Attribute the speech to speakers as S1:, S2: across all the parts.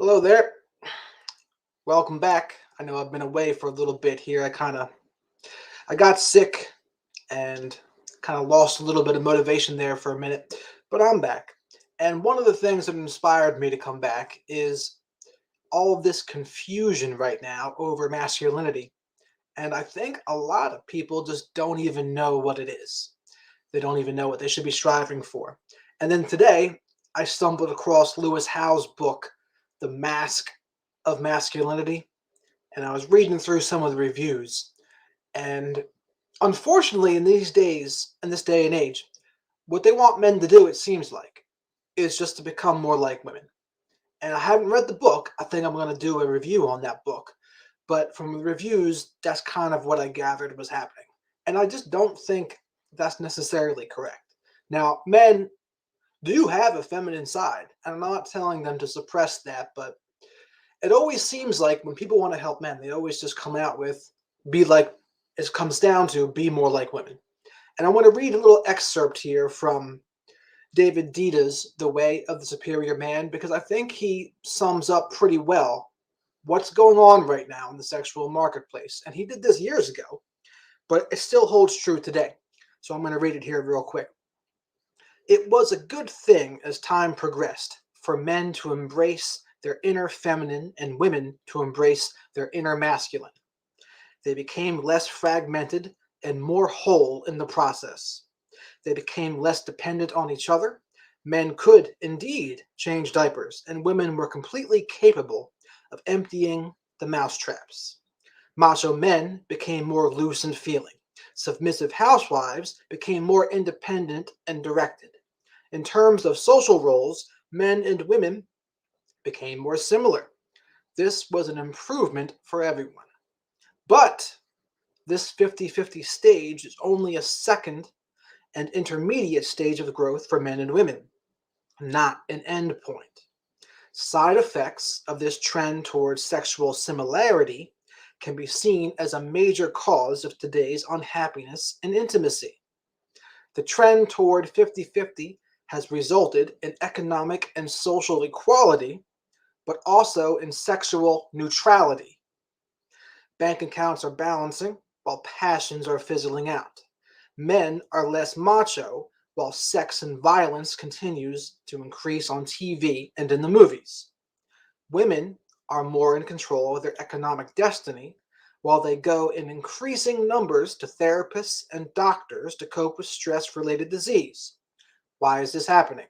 S1: Hello there. Welcome back. I know I've been away for a little bit here. I got sick and kind of lost a little bit of motivation there for a minute, but I'm back. And one of the things that inspired me to come back is all of this confusion right now over masculinity. And I think a lot of people just don't even know what it is. They don't even know what they should be striving for. And then today, I stumbled across Lewis Howe's book, The Mask of Masculinity, and I was reading through some of the reviews. And unfortunately, in these days, in this day and age, what they want men to do, it seems like, is just to become more like women. And I haven't read the book. I think I'm going to do a review on that book. But from the reviews, that's kind of what I gathered was happening. And I just don't think that's necessarily correct. Now, men do have a feminine side, and I'm not telling them to suppress that, but it always seems like when people want to help men, they always just come out with be like it comes down to be more like women. And I want to read a little excerpt here from David Dita's The Way of the Superior Man because I think he sums up pretty well what's going on right now in the sexual marketplace. And he did this years ago, but it still holds true today. So I'm going to read it here real quick. It was a good thing as time progressed for men to embrace their inner feminine and women to embrace their inner masculine. They became less fragmented and more whole in the process. They became less dependent on each other. Men could indeed change diapers, and women were completely capable of emptying the mousetraps. Macho men became more loose in feeling. Submissive housewives became more independent and directed. In terms of social roles, men and women became more similar. This was an improvement for everyone. But this 50-50 stage is only a second and intermediate stage of growth for men and women, not an end point. Side effects of this trend towards sexual similarity can be seen as a major cause of today's unhappiness in intimacy. The trend toward 50-50 has resulted in economic and social equality, but also in sexual neutrality. Bank accounts are balancing while passions are fizzling out. Men are less macho while sex and violence continues to increase on TV and in the movies. Women are more in control of their economic destiny while they go in increasing numbers to therapists and doctors to cope with stress-related disease. Why is this happening?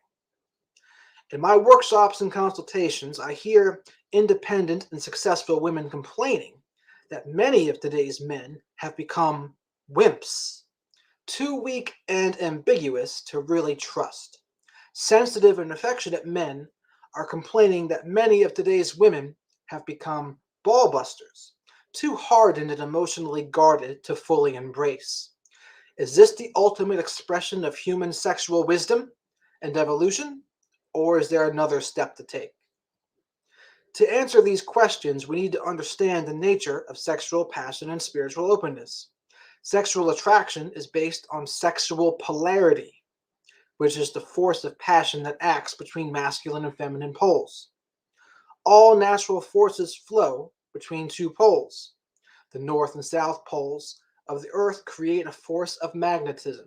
S1: In my workshops and consultations, I hear independent and successful women complaining that many of today's men have become wimps, too weak and ambiguous to really trust. Sensitive and affectionate men are complaining that many of today's women have become ballbusters, too hardened and emotionally guarded to fully embrace. Is this the ultimate expression of human sexual wisdom and evolution, or is there another step to take? To answer these questions, we need to understand the nature of sexual passion and spiritual openness. Sexual attraction is based on sexual polarity, which is the force of passion that acts between masculine and feminine poles. All natural forces flow between two poles. The north and south poles of the earth create a force of magnetism.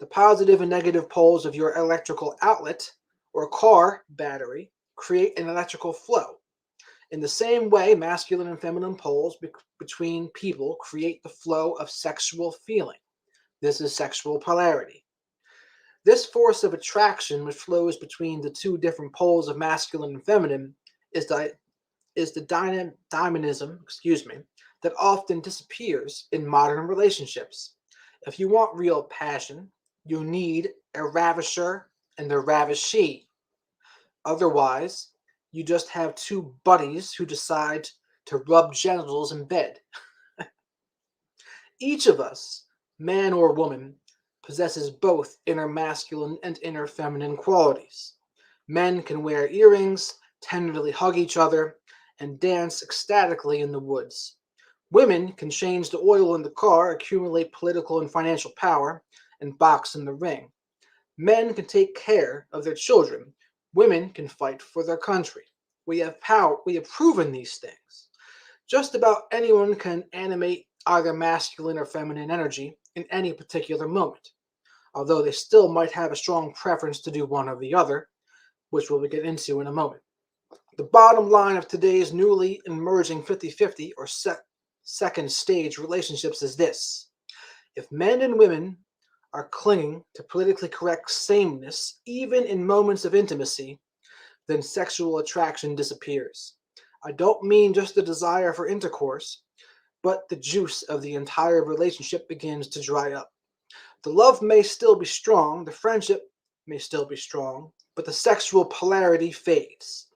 S1: The positive and negative poles of your electrical outlet or car battery create an electrical flow. In the same way, masculine and feminine poles between people create the flow of sexual feeling. This is sexual polarity. This force of attraction which flows between the two different poles of masculine and feminine is the dynamism, that often disappears in modern relationships. If you want real passion, you need a ravisher and a ravishee. Otherwise, you just have two buddies who decide to rub genitals in bed. Each of us, man or woman, possesses both inner masculine and inner feminine qualities. Men can wear earrings, tenderly hug each other, and dance ecstatically in the woods. Women can change the oil in the car, accumulate political and financial power, and box in the ring. Men can take care of their children. Women can fight for their country. We have power. We have proven these things. Just about anyone can animate either masculine or feminine energy in any particular moment, although they still might have a strong preference to do one or the other, which we'll get into in a moment. The bottom line of today's newly emerging 50-50 or second stage relationships is this. If men and women are clinging to politically correct sameness, even in moments of intimacy, then sexual attraction disappears. I don't mean just the desire for intercourse, but the juice of the entire relationship begins to dry up. The love may still be strong, the friendship may still be strong, but the sexual polarity fades.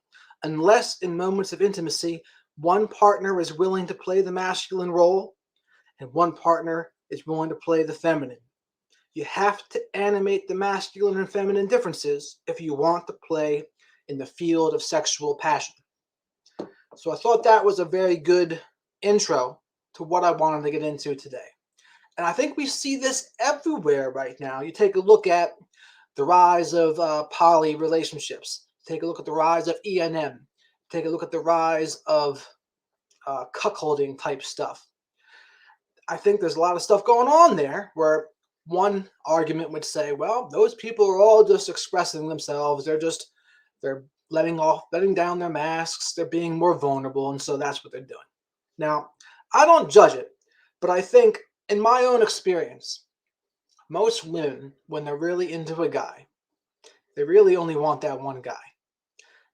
S1: Unless in moments of intimacy, one partner is willing to play the masculine role and one partner is willing to play the feminine. You have to animate the masculine and feminine differences if you want to play in the field of sexual passion. So I thought that was a very good intro to what I wanted to get into today. And I think we see this everywhere right now. You take a look at the rise of poly relationships. Take a look at the rise of ENM. Take a look at the rise of cuckolding type stuff. I think there's a lot of stuff going on there where one argument would say, well, those people are all just expressing themselves. They're letting down their masks. They're being more vulnerable. And so that's what they're doing. Now, I don't judge it, but I think in my own experience, most women, when they're really into a guy, they really only want that one guy.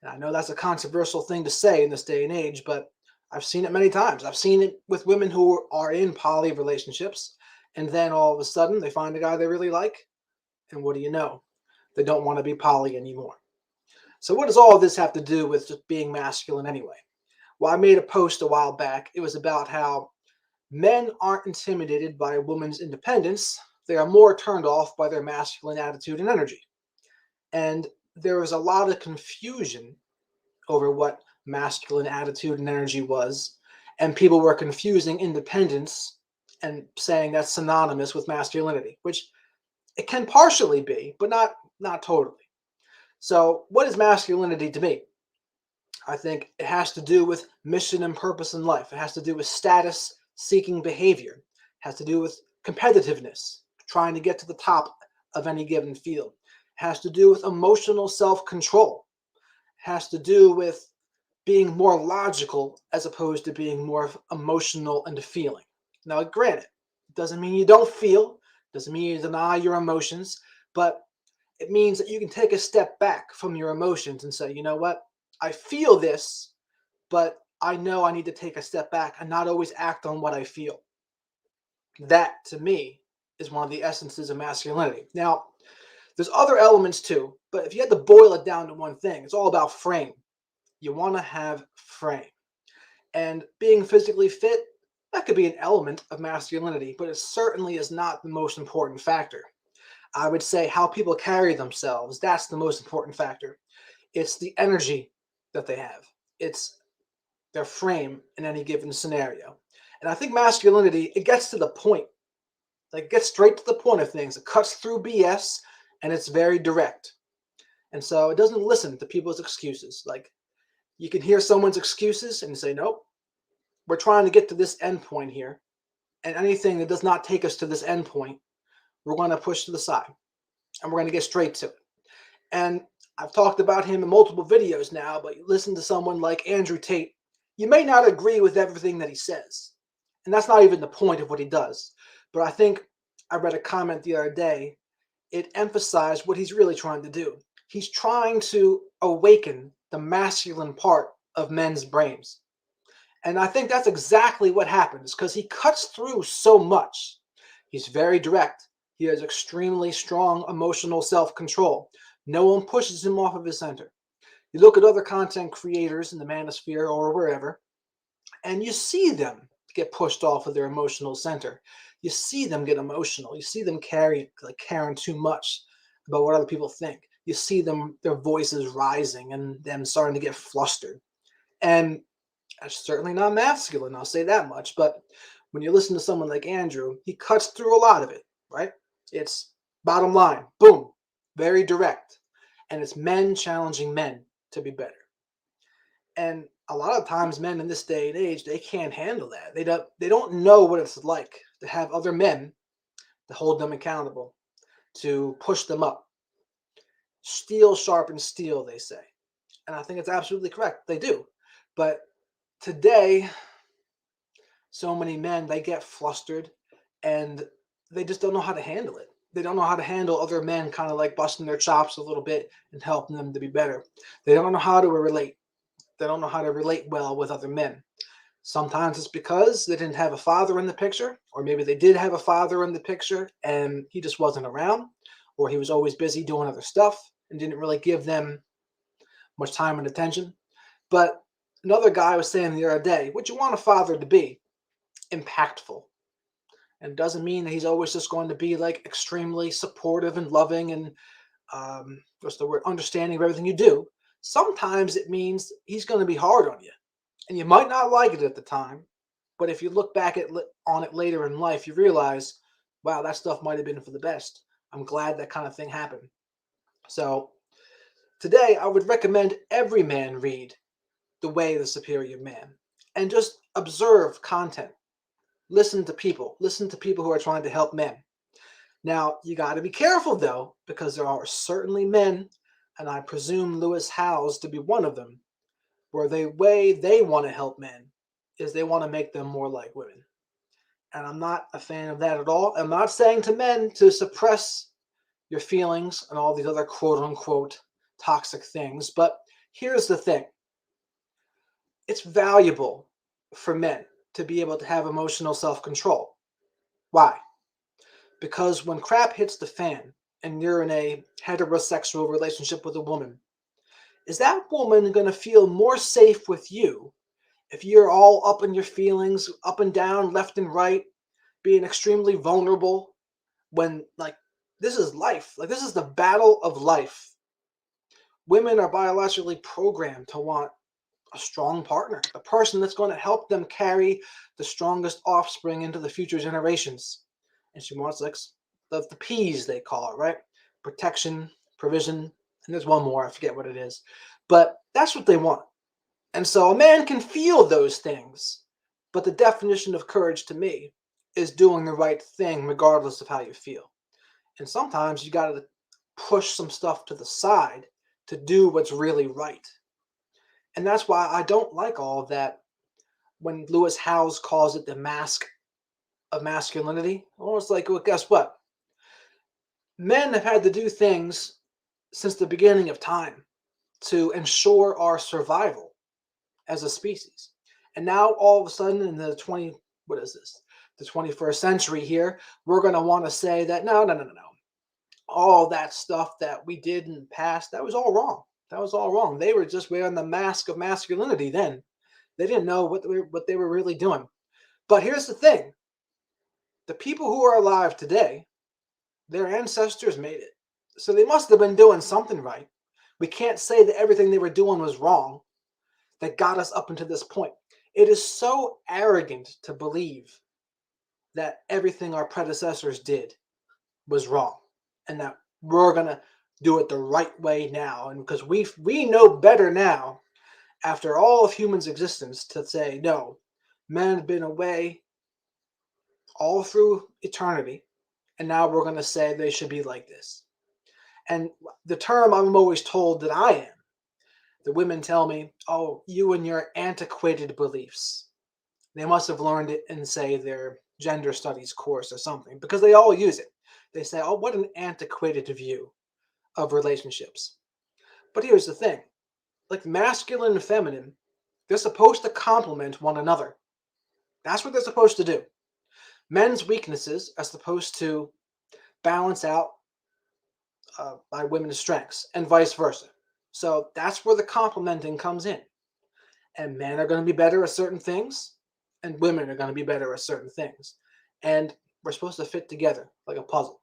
S1: And I know that's a controversial thing to say in this day and age, but I've seen it many times. I've seen it with women who are in poly relationships, and then all of a sudden they find a guy they really like, and what do you know? They don't want to be poly anymore. So what does all of this have to do with just being masculine anyway? Well, I made a post a while back. It was about how men aren't intimidated by a woman's independence. They are more turned off by their masculine attitude and energy. And there was a lot of confusion over what masculine attitude and energy was. And people were confusing independence and saying that's synonymous with masculinity, which it can partially be, but not totally. So what is masculinity to me? I think it has to do with mission and purpose in life. It has to do with status seeking behavior. It has to do with competitiveness, trying to get to the top of any given field. It has to do with emotional self-control. It has to do with being more logical as opposed to being more emotional and feeling. Now, granted, it doesn't mean you don't feel, doesn't mean you deny your emotions, but it means that you can take a step back from your emotions and say, you know what? I feel this, but I know I need to take a step back and not always act on what I feel. That, to me, is one of the essences of masculinity. Now, there's other elements too, but if you had to boil it down to one thing, it's all about frame. You want to have frame. And being physically fit, that could be an element of masculinity, but it certainly is not the most important factor. I would say how people carry themselves, that's the most important factor. It's the energy that they have. It's their frame in any given scenario. And I think masculinity, it gets to the point. Like it gets straight to the point of things. It cuts through BS and it's very direct. And so it doesn't listen to people's excuses. Like you can hear someone's excuses and say, nope, we're trying to get to this end point here. And anything that does not take us to this end point, we're going to push to the side and we're going to get straight to it. And I've talked about him in multiple videos now, but you listen to someone like Andrew Tate, you may not agree with everything that he says. And that's not even the point of what he does. But I think I read a comment the other day. It emphasized what he's really trying to do. He's trying to awaken the masculine part of men's brains. And I think that's exactly what happens because he cuts through so much. He's very direct. He has extremely strong emotional self-control. No one pushes him off of his center. You look at other content creators in the manosphere or wherever, and you see them get pushed off of their emotional center. You see them get emotional. You see them caring too much about what other people think. You see them, their voices rising and them starting to get flustered. And that's certainly not masculine, I'll say that much. But when you listen to someone like Andrew, he cuts through a lot of it, right? It's bottom line, boom, very direct. And it's men challenging men to be better. And a lot of times men in this day and age, they can't handle that. They don't know what it's like to have other men to hold them accountable, to push them up. Steel sharpens steel, they say. And I think it's absolutely correct. They do. But today, so many men, they get flustered and they just don't know how to handle it. They don't know how to handle other men kind of like busting their chops a little bit and helping them to be better. They don't know how to relate. They don't know how to relate well with other men. Sometimes it's because they didn't have a father in the picture, or maybe they did have a father in the picture and he just wasn't around, or he was always busy doing other stuff and didn't really give them much time and attention. But another guy was saying the other day, what you want a father to be? Impactful. And it doesn't mean that he's always just going to be like extremely supportive and loving and what's the word, understanding of everything you do. Sometimes it means he's going to be hard on you, and you might not like it at the time, but if you look back on it later in life, you realize, wow, that stuff might have been for the best. I'm glad that kind of thing happened. So today, I would recommend every man read The Way of the Superior Man and just observe content. Listen to people. Listen to people who are trying to help men. Now, you got to be careful, though, because there are certainly men, and I presume Lewis Howes to be one of them, where the way they want to help men is they want to make them more like women. And I'm not a fan of that at all. I'm not saying to men to suppress your feelings and all these other quote unquote toxic things, but here's the thing. It's valuable for men to be able to have emotional self-control. Why? Because when crap hits the fan and you're in a heterosexual relationship with a woman, is that woman going to feel more safe with you if you're all up in your feelings, up and down, left and right, being extremely vulnerable when, like, this is life? Like, this is the battle of life. Women are biologically programmed to want a strong partner, the person that's going to help them carry the strongest offspring into the future generations. And she wants like the P's, they call it, right? Protection, provision, and there's one more, I forget what it is. But that's what they want. And so a man can feel those things. But the definition of courage to me is doing the right thing regardless of how you feel. And sometimes you got to push some stuff to the side to do what's really right. And that's why I don't like all of that when Lewis Howes calls it the mask of masculinity. Almost like, well, guess what? Men have had to do things since the beginning of time to ensure our survival as a species. And now all of a sudden in the what is this? The 21st century here, we're going to want to say that no. All that stuff that we did in the past, that was all wrong. That was all wrong. They were just wearing the mask of masculinity then. They didn't know what they were really doing. But here's the thing. The people who are alive today, their ancestors made it. So they must have been doing something right. We can't say that everything they were doing was wrong that got us up until this point. It is so arrogant to believe that everything our predecessors did was wrong and that we're going to do it the right way now. And because we know better now, after all of humans' existence, to say, no, men have been away all through eternity, and now we're going to say they should be like this. And the term I'm always told that I am, the women tell me, oh, you and your antiquated beliefs. They must have learned it in, say, their gender studies course or something, because they all use it. They say, oh, what an antiquated view of relationships. But here's the thing. Like masculine and feminine, they're supposed to complement one another. That's what they're supposed to do. Men's weaknesses are supposed to balance out by women's strengths and vice versa. So that's where the complementing comes in. And men are going to be better at certain things, and women are going to be better at certain things. And we're supposed to fit together like a puzzle.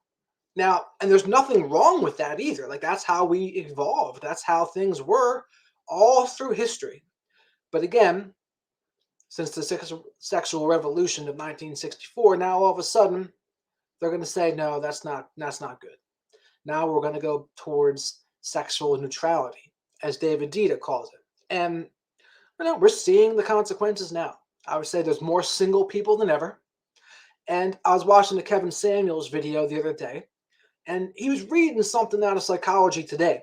S1: Now, and there's nothing wrong with that either. Like, that's how we evolved. That's how things were all through history. But again, since the sexual revolution of 1964, now all of a sudden they're going to say, no, that's not good. Now we're going to go towards sexual neutrality, as David Dita calls it. And We're seeing the consequences now. I would say there's more single people than ever. And I was watching the Kevin Samuels video the other day, and he was reading something out of Psychology Today,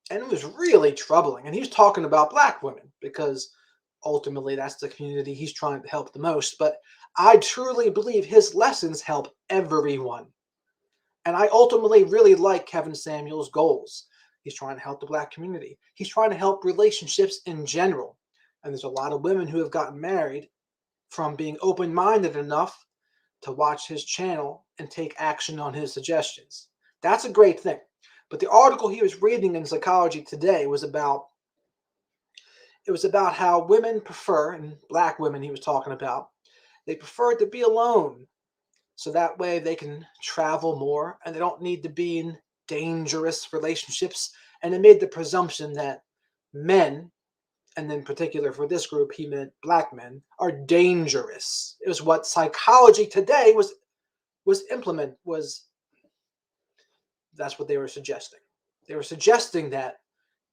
S1: and it was really troubling. And he was talking about black women because ultimately that's the community he's trying to help the most. But I truly believe his lessons help everyone. And I ultimately really like Kevin Samuels' goals. He's trying to help the black community. He's trying to help relationships in general. And there's a lot of women who have gotten married from being open-minded enough to watch his channel and take action on his suggestions. That's a great thing. But the article he was reading in Psychology Today was about how women prefer, and black women he was talking about, they prefer to be alone. So that way they can travel more and they don't need to be in dangerous relationships. And it made the presumption that men, and in particular for this group, he meant black men, are dangerous. It was what Psychology Today that's what they were suggesting. They were suggesting that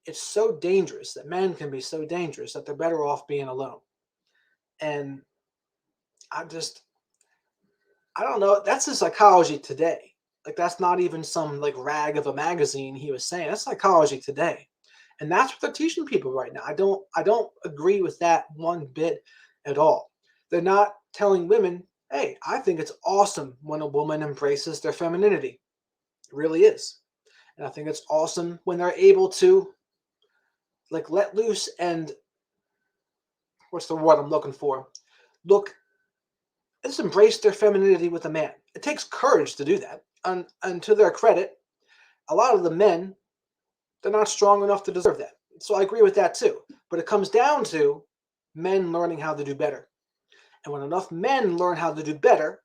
S1: it's so dangerous, that men can be so dangerous that they're better off being alone. And I don't know. That's the Psychology Today. Like, that's not even some like rag of a magazine he was saying. That's Psychology Today. And that's what they're teaching people right now. I don't agree with that one bit at all. They're not telling women, hey, I think it's awesome when a woman embraces their femininity. It really is. And I think it's awesome when they're able to like let loose and what's the word I'm looking for? Look, let's embrace their femininity with a man. It takes courage to do that. And to their credit, a lot of the men, they're not strong enough to deserve that. So I agree with that too. But it comes down to men learning how to do better. And when enough men learn how to do better,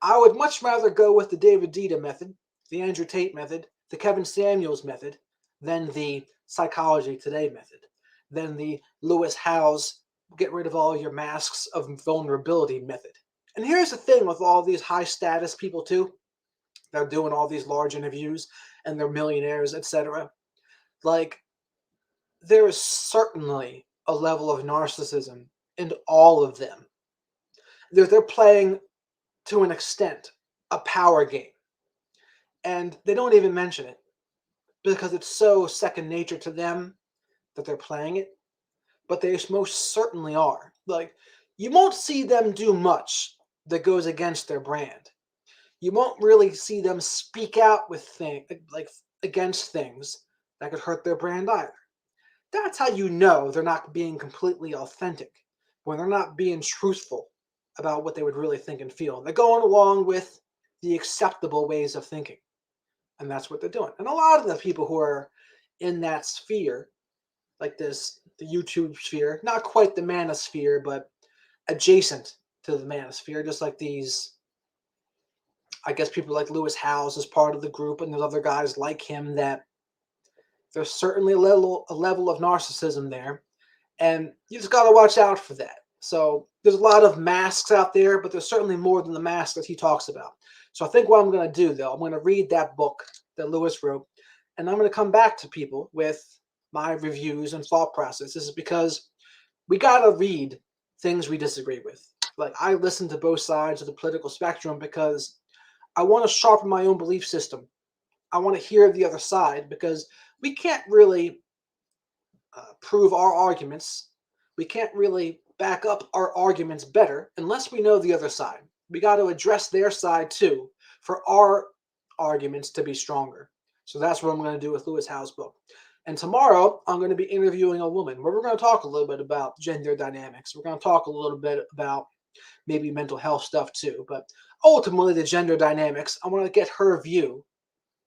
S1: I would much rather go with the David Dita method, the Andrew Tate method, the Kevin Samuels method, than the Psychology Today method, than the Lewis Howes get rid of all your masks of vulnerability method. And here's the thing with all these high status people too, they're doing all these large interviews and they're millionaires, etc. Like, there is certainly a level of narcissism in all of them. They're playing, to an extent, a power game. And they don't even mention it because it's so second nature to them that they're playing it. But they most certainly are. Like, you won't see them do much that goes against their brand. You won't really see them speak out with against things that could hurt their brand either. That's how you know they're not being completely authentic, when they're not being truthful about what they would really think and feel. They're going along with the acceptable ways of thinking. And that's what they're doing. And a lot of the people who are in that sphere, like the YouTube sphere, not quite the manosphere, but adjacent to the manosphere, just like these, I guess people like Lewis Howes is part of the group, and there's other guys like him that there's certainly a level of narcissism there, and you just got to watch out for that. So there's a lot of masks out there, but there's certainly more than the mask that he talks about. So I think what I'm going to do, though, I'm going to read that book that Lewis wrote, and I'm going to come back to people with my reviews and thought processes, because we got to read things we disagree with. Like, I listen to both sides of the political spectrum because I want to sharpen my own belief system. I want to hear the other side, because we can't really prove our arguments. We can't really back up our arguments better unless we know the other side. We got to address their side too for our arguments to be stronger. So that's what I'm going to do with Lewis Howes' book. And tomorrow, I'm going to be interviewing a woman where we're going to talk a little bit about gender dynamics. We're going to talk a little bit about maybe mental health stuff too. But ultimately, the gender dynamics, I want to get her view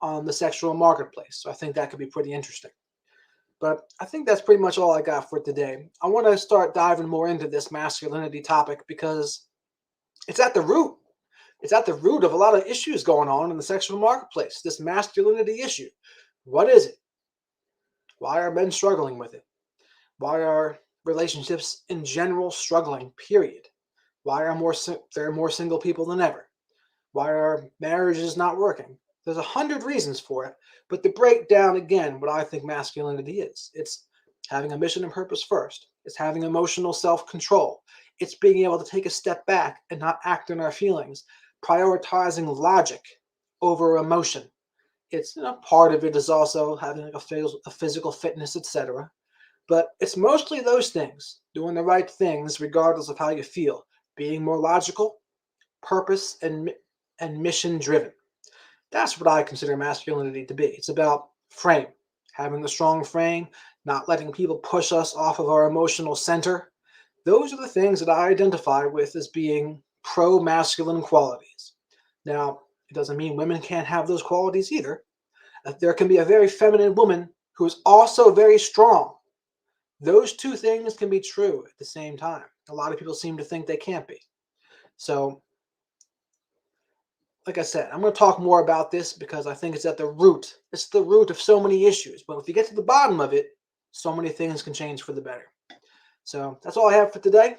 S1: on the sexual marketplace. So I think that could be pretty interesting. But I think that's pretty much all I got for today. I want to start diving more into this masculinity topic because it's at the root. It's at the root of a lot of issues going on in the sexual marketplace, this masculinity issue. What is it? Why are men struggling with it? Why are relationships in general struggling, period? Why are there are more single people than ever? Why are marriages not working? There's 100 reasons for it, but to break down again what I think masculinity is, it's having a mission and purpose first. It's having emotional self-control. It's being able to take a step back and not act on our feelings, prioritizing logic over emotion. It's part of it is also having like a physical fitness, etc. But it's mostly those things, doing the right things regardless of how you feel, being more logical, purpose, and mission driven. That's what I consider masculinity to be. It's about frame, having a strong frame, not letting people push us off of our emotional center. Those are the things that I identify with as being pro-masculine qualities. Now, it doesn't mean women can't have those qualities either. There can be a very feminine woman who is also very strong. Those two things can be true at the same time. A lot of people seem to think they can't be. So, like I said, I'm going to talk more about this because I think it's at the root. It's the root of so many issues. But if you get to the bottom of it, so many things can change for the better. So that's all I have for today.